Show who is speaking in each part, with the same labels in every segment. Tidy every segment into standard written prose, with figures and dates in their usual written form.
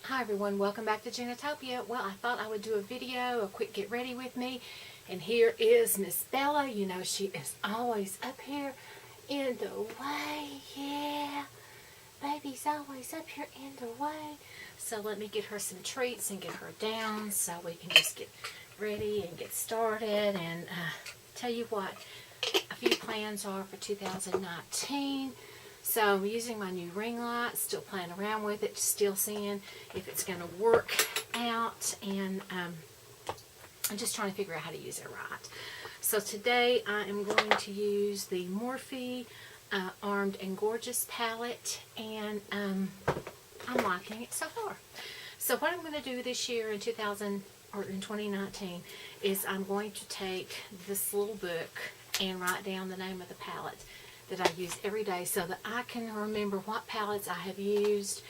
Speaker 1: Hi everyone, welcome back to Ginatopia. Well, I thought I would do a video, a quick get ready with me. And here is Miss Bella. You know, she is always up here in the way. Yeah, baby's always up here in the way. So let me get her some treats and get her down so we can just get ready and get started. And tell you what, a few plans are for 2019. So I'm using my new ring light, still playing around with it, still seeing if it's going to work out, and I'm just trying to figure out how to use it right. So today I am going to use the Morphe Armed and Gorgeous palette, and I'm liking it so far. So what I'm going to do this year in 2019 is I'm going to take this little book and write down the name of the palette that I use every day so that I can remember what palettes I have used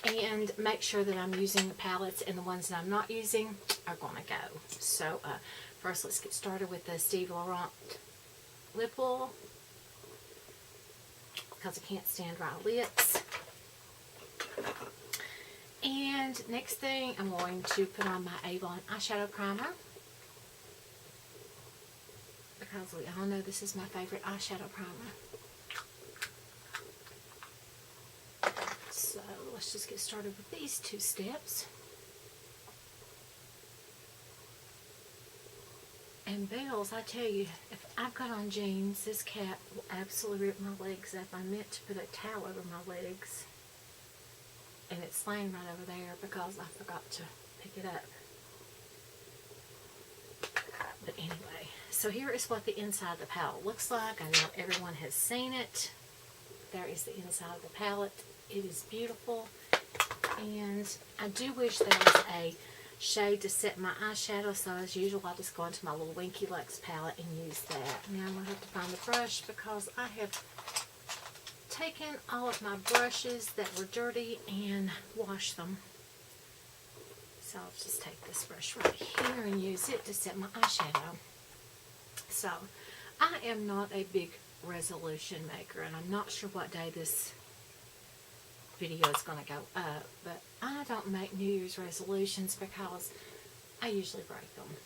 Speaker 1: and make sure that I'm using the palettes, and the ones that I'm not using are going to go. So first let's get started with the Steve Laurent lip oil because I can't stand dry lips. And next thing, I'm going to put on my Avon Eyeshadow Primer because we all know this is my favorite eyeshadow primer. So let's just get started with these two steps. And bells, I tell you, if I've got on jeans, this cat will absolutely rip my legs up. I meant to put a towel over my legs, and it's laying right over there because I forgot to pick it up. But anyway, so here is what the inside of the palette looks like. I know everyone has seen it. There is the inside of the palette. It is beautiful, and I do wish there was a shade to set my eyeshadow, so as usual I'll just go into my little Winky Lux palette and use that. Now I'm going to have to find the brush because I have taken all of my brushes that were dirty and washed them. So I'll just take this brush right here and use it to set my eyeshadow. So I am not a big resolution maker, and I'm not sure what day this video is going to go up, but I don't make New Year's resolutions because I usually break them,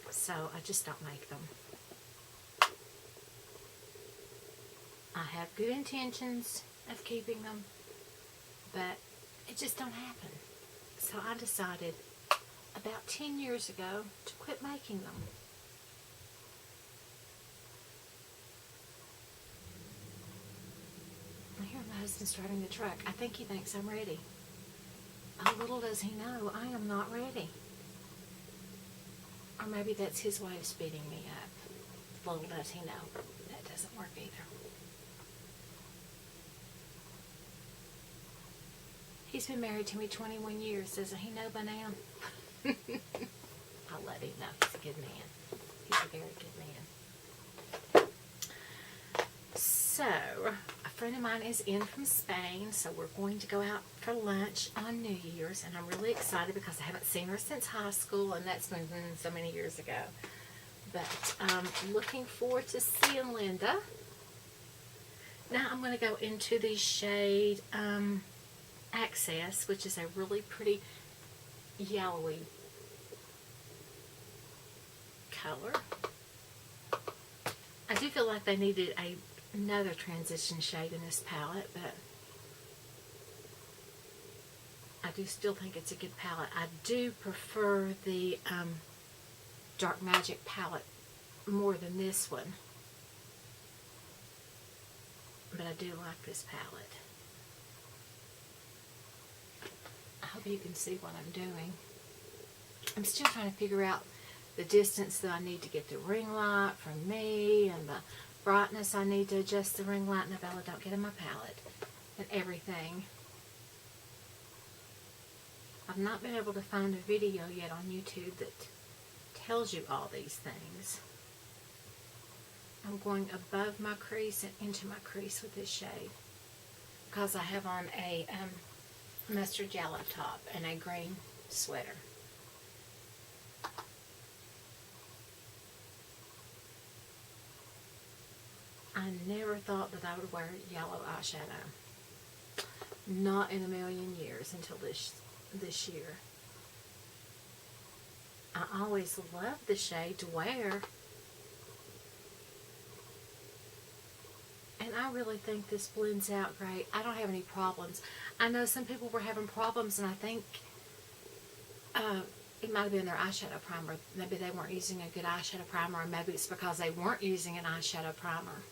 Speaker 1: so I just don't make them. I have good intentions of keeping them, but it just don't happen. So I decided about 10 years ago to quit making them. I hear my husband's driving the truck. I think he thinks I'm ready. Oh, little does he know, I am not ready. Or maybe that's his way of speeding me up. Little does he know, that doesn't work either. He's been married to me 21 years. Doesn't he know by now? I'll let him know. He's a good man. He's a very good man. So, a friend of mine is in from Spain, so we're going to go out for lunch on New Year's, and I'm really excited because I haven't seen her since high school, and that's been so many years ago. But looking forward to seeing Linda. Now I'm going to go into the shade Access, which is a really pretty yellowy color. I do feel like they needed another transition shade in this palette, but I do still think it's a good palette. I do prefer the Dark Magic palette more than this one, but I do like this palette. I hope you can see what I'm doing. I'm still trying to figure out the distance that I need to get the ring light from me, and the brightness I need to adjust the ring light. Now, Bella, don't get in my palette, and everything. I've not been able to find a video yet on YouTube that tells you all these things. I'm going above my crease and into my crease with this shade because I have on a mustard yellow top and a green sweater. I never thought that I would wear yellow eyeshadow. Not in a million years until this this year. I always loved the shade to wear. And I really think this blends out great. I don't have any problems. I know some people were having problems, and I think it might have been their eyeshadow primer. Maybe they weren't using a good eyeshadow primer, or maybe it's because they weren't using an eyeshadow primer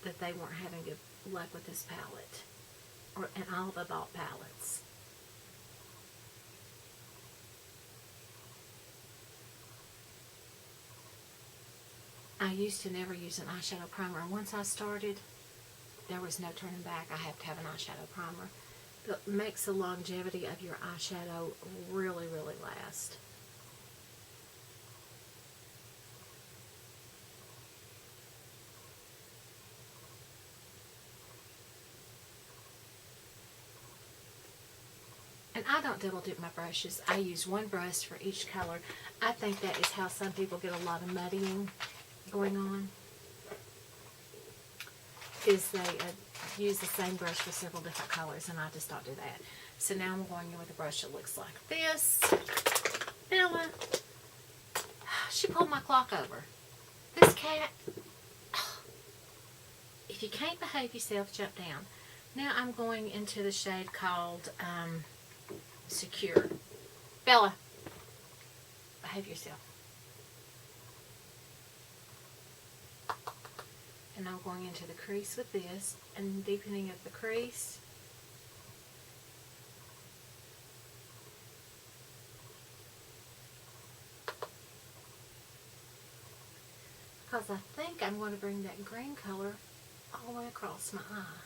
Speaker 1: that they weren't having good luck with this palette, or and all the bought palettes. I used to never use an eyeshadow primer, and once I started, there was no turning back. I have to have an eyeshadow primer. It makes the longevity of your eyeshadow really, really last. And I don't double dip my brushes. I use one brush for each color. I think that is how some people get a lot of muddying going on, is they use the same brush for several different colors, and I just don't do that. So now I'm going in with a brush that looks like this. Bella, she pulled my clock over. This cat, if you can't behave yourself, jump down. Now I'm going into the shade called Secure. Bella, behave yourself. And I'm going into the crease with this and deepening up the crease. Because I think I'm going to bring that green color all the way across my eye.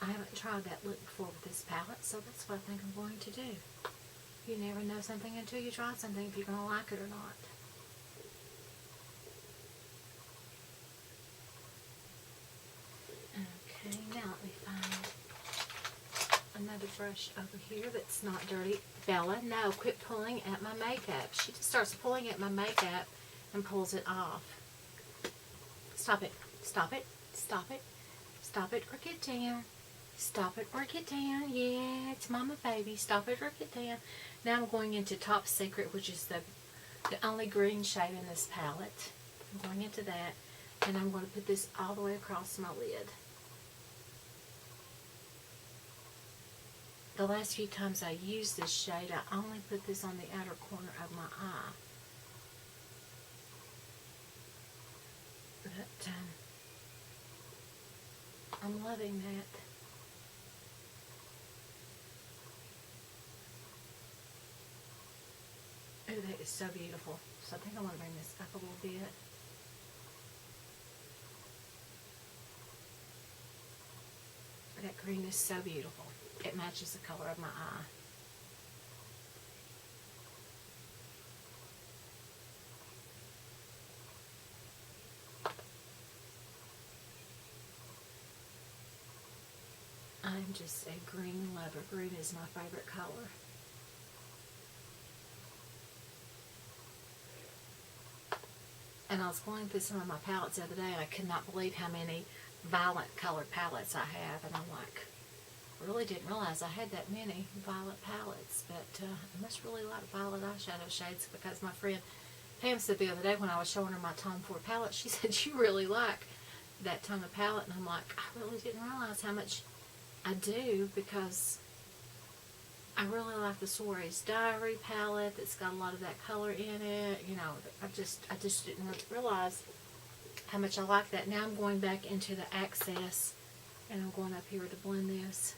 Speaker 1: I haven't tried that look before with this palette, so that's what I think I'm going to do. You never know something until you try something, if you're going to like it or not. Okay, now let me find another brush over here that's not dirty. Bella, no, quit pulling at my makeup. She just starts pulling at my makeup and pulls it off. Stop it. Stop it. Stop it. Stop it or get down. Stop it or get down. Yeah, it's Mama Baby. Stop it or get down. Now I'm going into Top Secret, which is the only green shade in this palette. I'm going into that, and I'm going to put this all the way across my lid. The last few times I used this shade, I only put this on the outer corner of my eye. But I'm loving that. Oh, that is so beautiful. So I think I want to bring this up a little bit. That green is so beautiful. It matches the color of my eye. I'm just a green lover. Green is my favorite color. And I was going through some of my palettes the other day, and I could not believe how many violet colored palettes I have. And I'm like, I really didn't realize I had that many violet palettes. But I must really like violet eyeshadow shades, because my friend Pam said the other day when I was showing her my Tom Ford palette, she said, you really like that tone of palette. And I'm like, I really didn't realize how much I do, because I really like the Soiree's Diary palette that's got a lot of that color in it. You know, I just didn't realize how much I like that. Now I'm going back into the Access, and I'm going up here to blend this.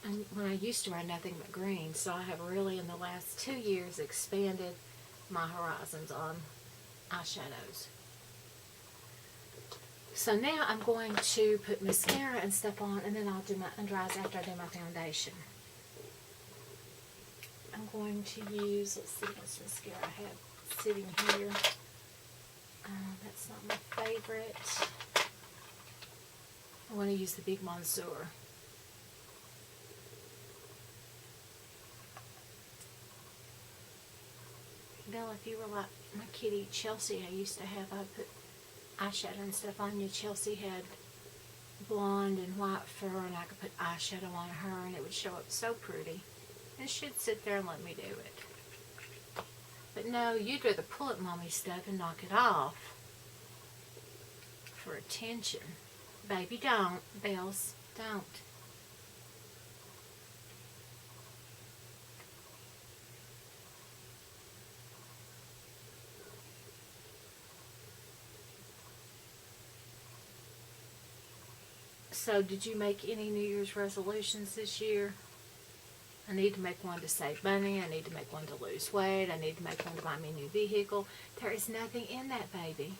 Speaker 1: And when I used to wear nothing but green, so I have really in the last 2 years expanded my horizons on eyeshadows. So now I'm going to put mascara and stuff on, and then I'll do my under eyes after I do my foundation. I'm going to use, let's see what's mascara I have sitting here. favorite. I want to use the Big Monsiour. Bella, if you were like my kitty Chelsea I used to have, I put eyeshadow and stuff on you. Chelsea had blonde and white fur, and I could put eyeshadow on her and it would show up so pretty. And she'd sit there and let me do it. But no, you'd rather pull at mommy stuff and knock it off for attention. Baby, don't. Bells, don't. So, did you make any New Year's resolutions this year? I need to make one to save money. I need to make one to lose weight. I need to make one to buy me a new vehicle. There is nothing in that, baby.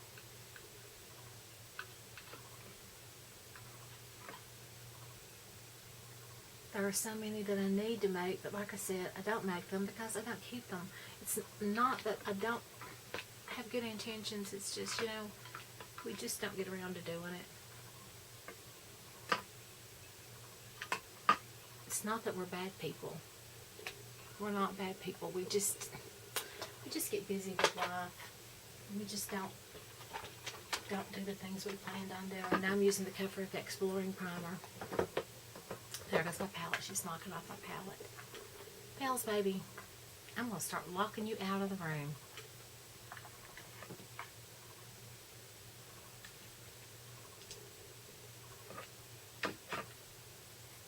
Speaker 1: There are so many that I need to make, but like I said, I don't make them because I don't keep them. It's not that I don't have good intentions. It's just, you know, we just don't get around to doing it. It's not that we're bad people. We're not bad people. We just get busy with life. We just don't do the things we planned on doing. Now I'm using the Cover Up Exploring Primer. There goes my palette. She's knocking off my palette. Bells, baby, I'm going to start locking you out of the room.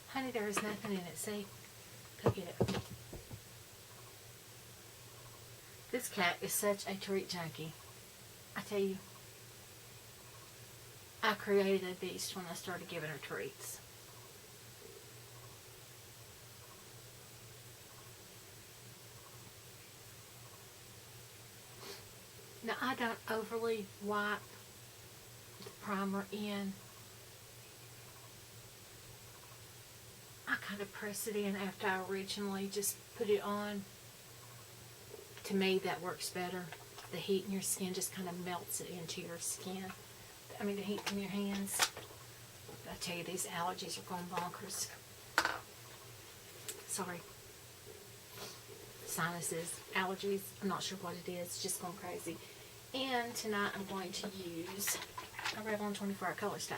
Speaker 1: Honey, there is nothing in it. See? Go get it. This cat is such a treat junkie. I tell you, I created a beast when I started giving her treats. Now, I don't overly wipe the primer in. I kind of press it in after I originally just put it on. To me, that works better. The heat in your skin just kind of melts it into your skin. I mean, the heat in your hands. I tell you, these allergies are going bonkers. Sorry. Sinuses, allergies, I'm not sure what it is. It's just going crazy. And tonight I'm going to use a Revlon 24-Hour Color Stay.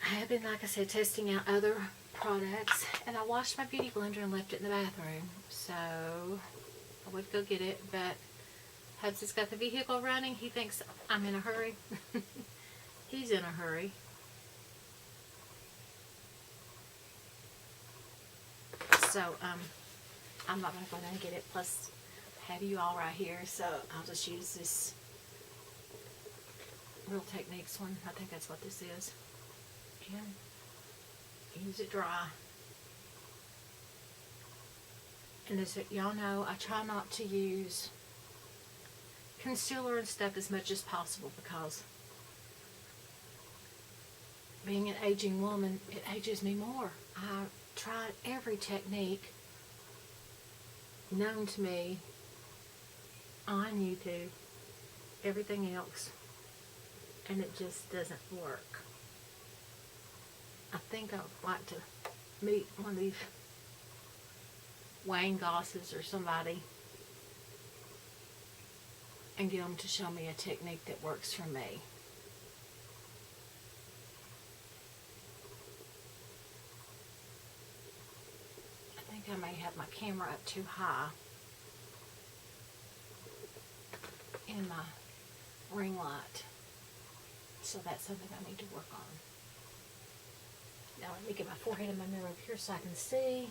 Speaker 1: I have been, like I said, testing out other products, and I washed my beauty blender and left it in the bathroom. So I would go get it, but Hubs has got the vehicle running. He thinks I'm in a hurry. He's in a hurry. So I'm not going to go down and get it. Plus, I have you all right here, so I'll just use this Real Techniques one. I think that's what this is. And use it dry. And as y'all know, I try not to use concealer and stuff as much as possible because being an aging woman, it ages me more. I tried every technique known to me on YouTube, everything else, and it just doesn't work. I think I would like to meet one of these Wayne Gosses or somebody and get them to show me a technique that works for me. I think I may have my camera up too high in my ring light, so that's something I need to work on. Now let me get my forehead in my mirror up here so I can see.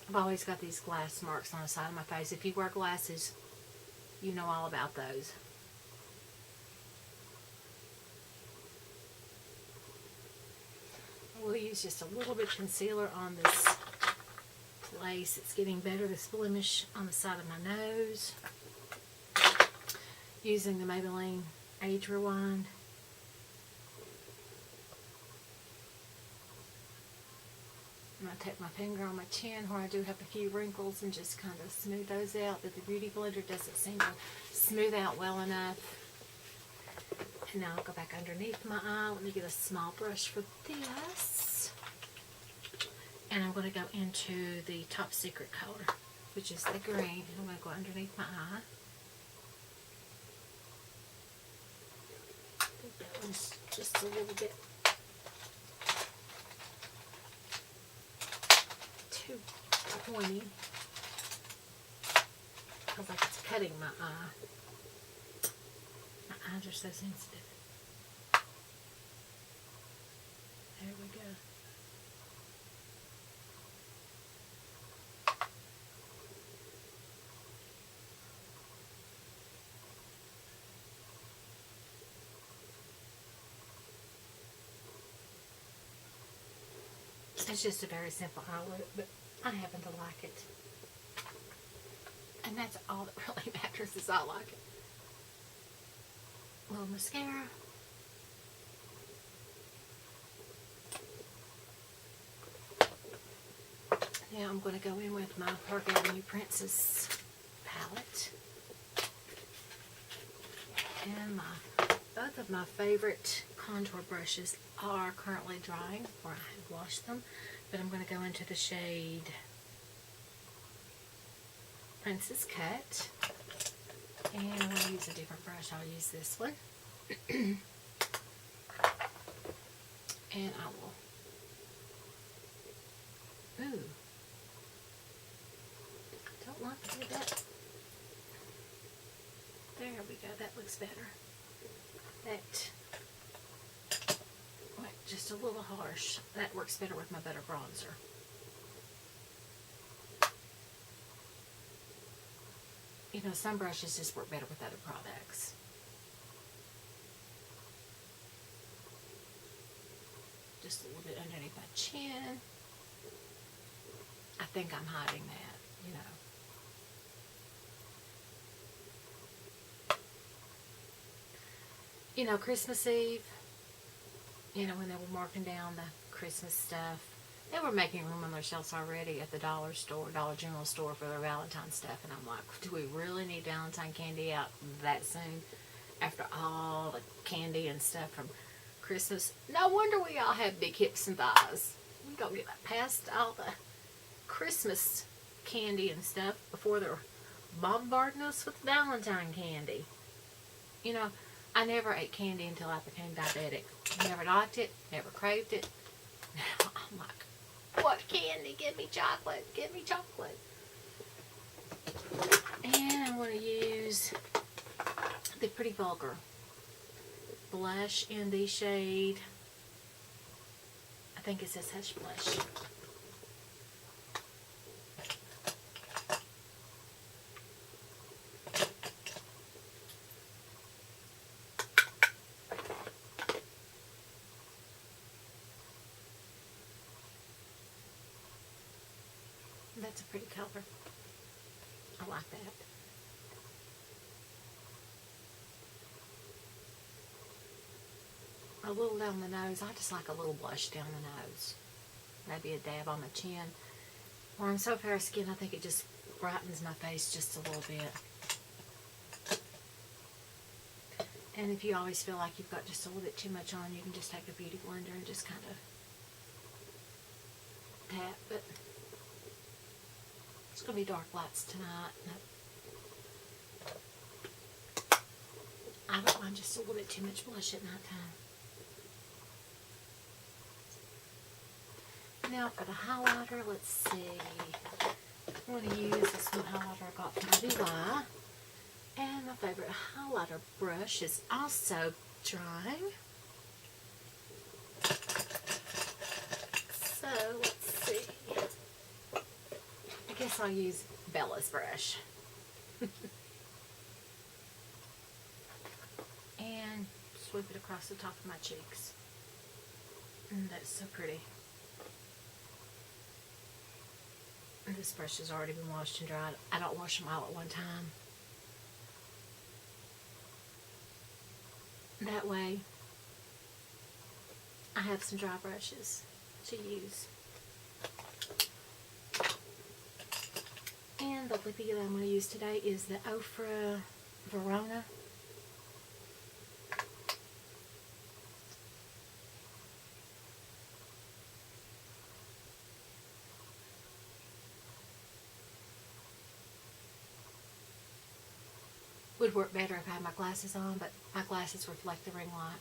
Speaker 1: I've always got these glass marks on the side of my face. If you wear glasses, you know all about those. We'll use just a little bit of concealer on this place. It's getting better, this blemish on the side of my nose. Using the Maybelline Age Rewind. I'm going to take my finger on my chin where I do have a few wrinkles and just kind of smooth those out, but the Beauty Blender doesn't seem to smooth out well enough. And now I'll go back underneath my eye. Let me get a small brush for this. And I'm going to go into the Top Secret color, which is the green. And I'm going to go underneath my eye. I think that one's just a little bit too pointy. Feels like it's cutting my eye. My eyes are so sensitive. There we go. It's just a very simple eye look, but I happen to like it. And that's all that really matters, is I like it. A little mascara. Now I'm going to go in with my Park Avenue Princess palette. And both of my favorite contour brushes are currently drying, or I have washed them, but I'm going to go into the shade Princess Cut, and I'm going to use a different brush. I'll use this one, and I will, don't want to do that. There we go, that looks better. That went just a little harsh. That works better with my better bronzer. You know, some brushes just work better with other products. Just a little bit underneath my chin. I think I'm hiding that, you know. You know, Christmas Eve, you know, when they were marking down the Christmas stuff, they were making room on their shelves already at the Dollar General store for their Valentine stuff. And I'm like, do we really need Valentine candy out that soon? After all the candy and stuff from Christmas. No wonder we all have big hips and thighs. We don't get past all the Christmas candy and stuff before they're bombarding us with Valentine candy. You know, I never ate candy until I became diabetic. Never liked it, never craved it. Now I'm like, what candy? Give me chocolate. Give me chocolate. And I'm going to use the Pretty Vulgar blush in the shade, I think it says Hush Blush. That's a pretty color. I like that. A little down the nose. I just like a little blush down the nose. Maybe a dab on my chin. Or I'm so fair skinned, I think it just brightens my face just a little bit. And if you always feel like you've got just a little bit too much on, you can just take a beauty blender and just kind of tap. But it's going to be dark lights tonight. I don't mind just a little bit too much blush at night time. Now for the highlighter, let's see. I'm going to use this one highlighter I got from Dubai. And my favorite highlighter brush is also drying. So, let's see. I guess I'll use Bella's brush. And sweep it across the top of my cheeks. And that's so pretty. And this brush has already been washed and dried. I don't wash them all at one time. That way, I have some dry brushes to use. And the lippy that I'm going to use today is the Ofra Verona. Would work better if I had my glasses on, but my glasses reflect the ring light.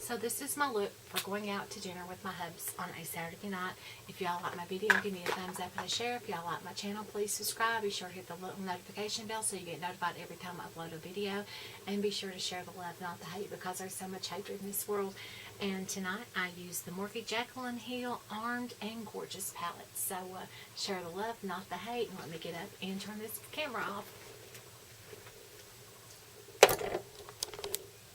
Speaker 1: So this is my look for going out to dinner with my hubs on a Saturday night. If y'all like my video, give me a thumbs up and a share. If y'all like my channel, please subscribe. Be sure to hit the little notification bell so you get notified every time I upload a video. And be sure to share the love, not the hate, because there's so much hatred in this world. And tonight I use the Morphe Jaklyn Heel Armed and Gorgeous palette. So share the love, not the hate. And let me get up and turn this camera off.